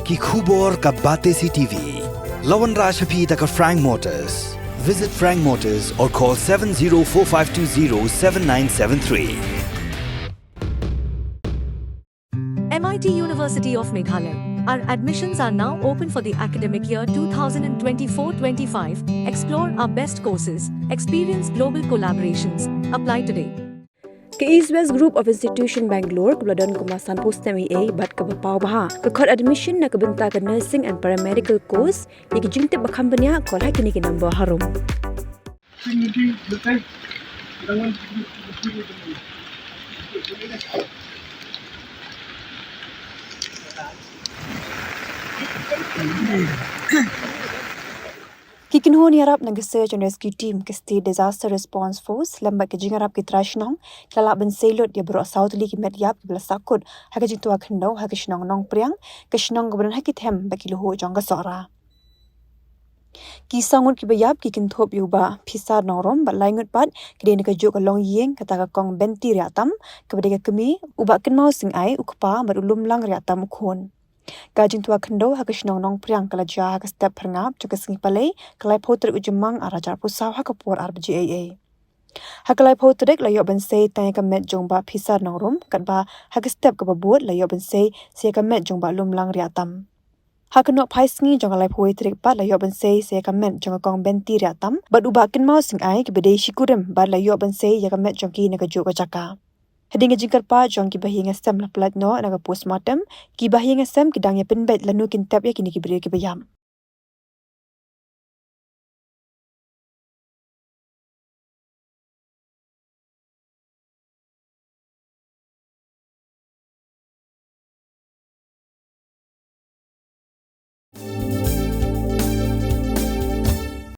ki khubor ka bate si TV. Lawan Rashaphi taka Frank Motors. Visit Frank Motors or call 7045207973. MIT University of Meghalaya. Our admissions are now open for the academic year 2024-25. Explore our best courses. Experience global collaborations. Apply today. Ke East West Group of Institution Bangalore kebeladon kemasan post MA bat ke bapau baha ke kod admission na kebenta ke nursing and paramedical course ye ke jingte bakam benya kol ha kini ke number harum. Kikin ho ni harap nang search and rescue team ke State Disaster Response Force lambat ke jingarap ke trashnong kelak ben selot dia Baroh South Li ke Metïap ke Sahkut ha ke Jingtwa Khyndew ha ke Nongpriang ke keberan ha ke them baki luhu jong ke sora. Kisangut ki bayap ki kinthop yuba phisa nongrom ba laingut pat kede ke juk long yeng kata ka kong benti riatam ke bade kemi uba ken mau sing ai ukpa ba ulum lang riatam khon. Ka Jingtwa Khyndew ha ke Nongpriang kala ja ha ke step perngap jo ke singi palai kalai poter ujemang arajar pusaw ha ke por RBGAA. Ha kalai poterek la yo ben sei tanya ke met jong ba phisa nongrom kat ba ha ke step ke babut la yo ben sei se ke met jong ba lum lang riatam. Ha ke nok phai singi jong kalai poterek pat la yo ben sei se ke met jong kong benti riatam ba uba ken mau sing ai ke bade shikurem ba la yo ben sei ya ke met jong ki ne ke jo ke jaka. Hading jingkar pa jong ki bahinga sem la plat no na postmortem ki bahinga sem ki dang ya penbet lanu kin tap ya kini ki beri ki bayam.